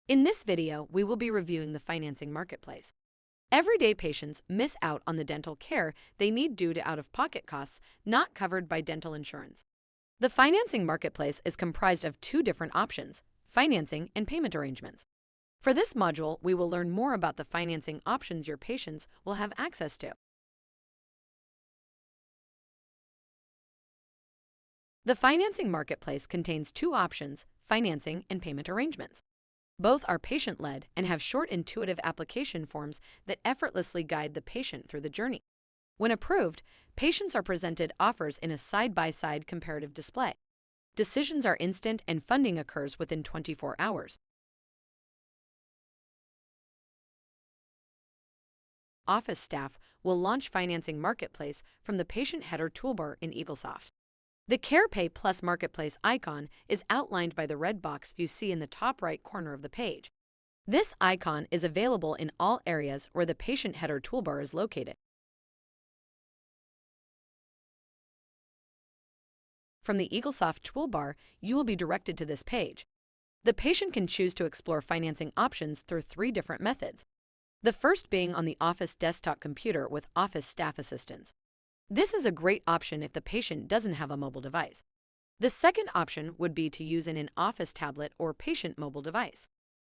In this video, we will be reviewing the financing marketplace. Everyday patients miss out on the dental care they need due to out-of-pocket costs not covered by dental insurance. The financing marketplace is comprised of two different options: financing and payment arrangements. For this module, we will learn more about the financing options your patients will have access to. The financing marketplace contains two options: financing and payment arrangements. Both are patient-led and have short, intuitive application forms that effortlessly guide the patient through the journey. When approved, patients are presented offers in a side-by-side comparative display. Decisions are instant and funding occurs within 24 hours. Office staff will launch Financing Marketplace from the Patient Header toolbar in Eaglesoft. The CarePay Plus Marketplace icon is outlined by the red box you see in the top right corner of the page. This icon is available in all areas where the Patient Header toolbar is located. From the Eaglesoft toolbar, you will be directed to this page. The patient can choose to explore financing options through three different methods. The first being on the Office desktop computer with Office staff assistance. This is a great option if the patient doesn't have a mobile device. The second option would be to use an in-office tablet or patient mobile device.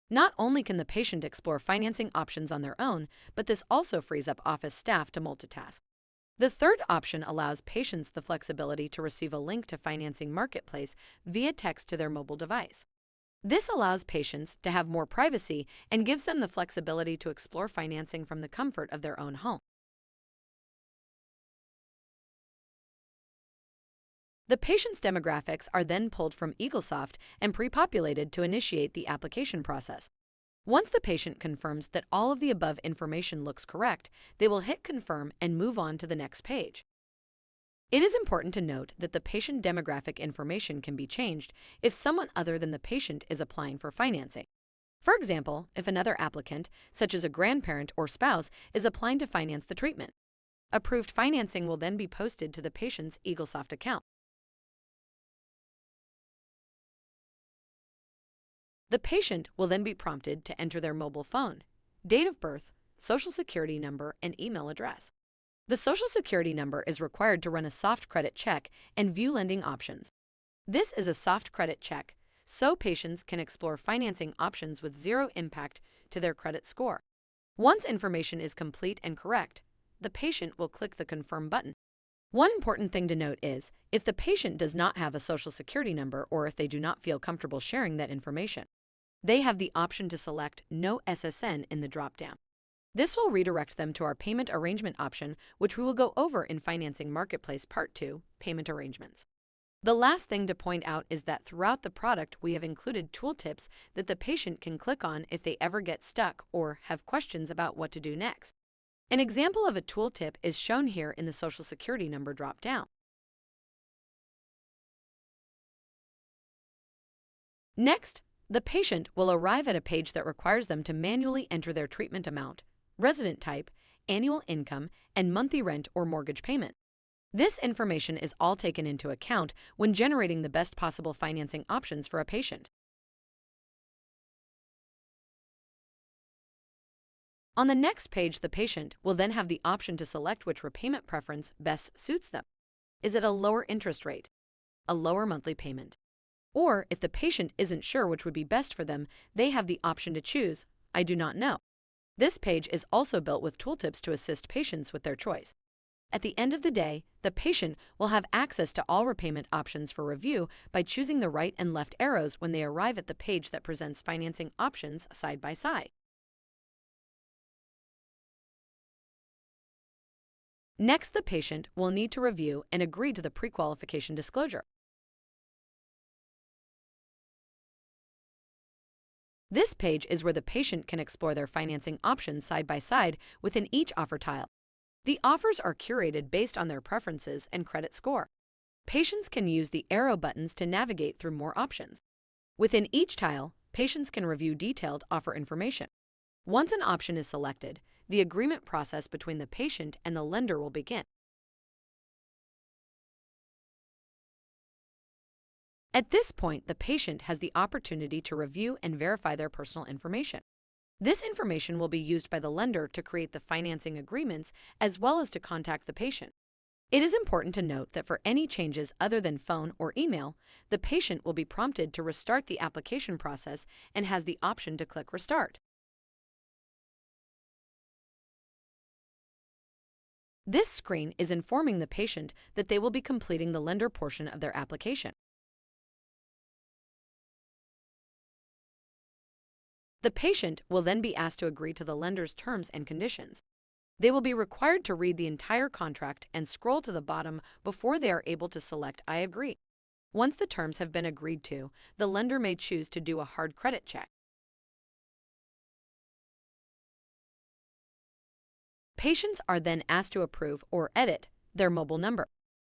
Not only can the patient explore financing options on their own, but this also frees up office staff to multitask. The third option allows patients the flexibility to receive a link to Financing Marketplace via text to their mobile device. This allows patients to have more privacy and gives them the flexibility to explore financing from the comfort of their own home. The patient's demographics are then pulled from Eaglesoft and pre-populated to initiate the application process. Once the patient confirms that all of the above information looks correct, they will hit confirm and move on to the next page. It is important to note that the patient demographic information can be changed if someone other than the patient is applying for financing. For example, if another applicant, such as a grandparent or spouse, is applying to finance the treatment. Approved financing will then be posted to the patient's Eaglesoft account. The patient will then be prompted to enter their mobile phone, date of birth, social security number, and email address. The social security number is required to run a soft credit check and view lending options. This is a soft credit check, so patients can explore financing options with zero impact to their credit score. Once information is complete and correct, the patient will click the Confirm button. One important thing to note is, if the patient does not have a social security number or if they do not feel comfortable sharing that information, they have the option to select No SSN in the drop-down. This will redirect them to our payment arrangement option, which we will go over in Financing Marketplace Part 2, Payment Arrangements. The last thing to point out is that throughout the product, we have included tooltips that the patient can click on if they ever get stuck or have questions about what to do next. An example of a tooltip is shown here in the Social Security number drop-down. Next, the patient will arrive at a page that requires them to manually enter their treatment amount, resident type, annual income, and monthly rent or mortgage payment. This information is all taken into account when generating the best possible financing options for a patient. On the next page, the patient will then have the option to select which repayment preference best suits them. Is it a lower interest rate, a lower monthly payment? Or if the patient isn't sure which would be best for them, they have the option to choose, I do not know. This page is also built with tooltips to assist patients with their choice. At the end of the day, the patient will have access to all repayment options for review by choosing the right and left arrows when they arrive at the page that presents financing options side by side. Next, the patient will need to review and agree to the pre-qualification disclosure. This page is where the patient can explore their financing options side by side within each offer tile. The offers are curated based on their preferences and credit score. Patients can use the arrow buttons to navigate through more options. Within each tile, patients can review detailed offer information. Once an option is selected, the agreement process between the patient and the lender will begin. At this point, the patient has the opportunity to review and verify their personal information. This information will be used by the lender to create the financing agreements as well as to contact the patient. It is important to note that for any changes other than phone or email, the patient will be prompted to restart the application process and has the option to click Restart. This screen is informing the patient that they will be completing the lender portion of their application. The patient will then be asked to agree to the lender's terms and conditions. They will be required to read the entire contract and scroll to the bottom before they are able to select I agree. Once the terms have been agreed to, the lender may choose to do a hard credit check. Patients are then asked to approve or edit their mobile number.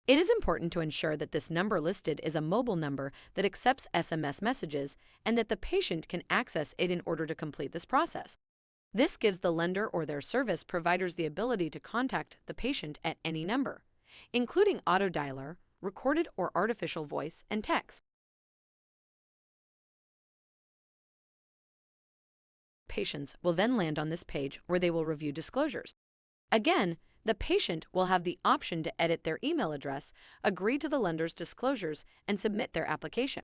It is important to ensure that this number listed is a mobile number that accepts SMS messages and that the patient can access it in order to complete this process. This gives the lender or their service providers the ability to contact the patient at any number, including auto dialer, recorded or artificial voice, and text. Patients will then land on this page where they will review disclosures. Again, the patient will have the option to edit their email address, agree to the lender's disclosures, and submit their application.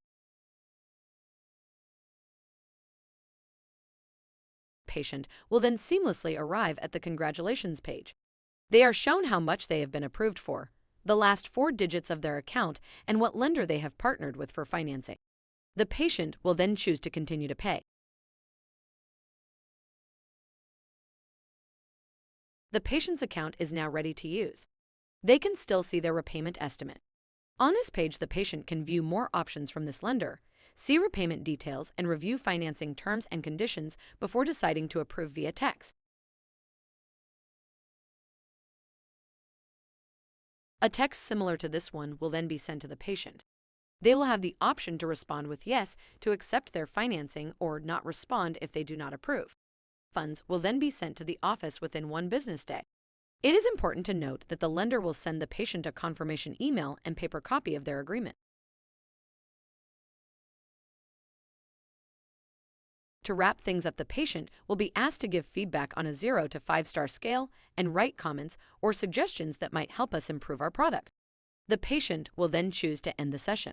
Patient will then seamlessly arrive at the congratulations page. They are shown how much they have been approved for, the last 4 digits of their account, and what lender they have partnered with for financing. The patient will then choose to continue to pay. The patient's account is now ready to use. They can still see their repayment estimate. On this page, the patient can view more options from this lender, see repayment details, and review financing terms and conditions before deciding to approve via text. A text similar to this one will then be sent to the patient. They will have the option to respond with yes to accept their financing or not respond if they do not approve. Funds will then be sent to the office within 1 business day. It is important to note that the lender will send the patient a confirmation email and paper copy of their agreement. To wrap things up, the patient will be asked to give feedback on a 0 to 5-star scale and write comments or suggestions that might help us improve our product. The patient will then choose to end the session.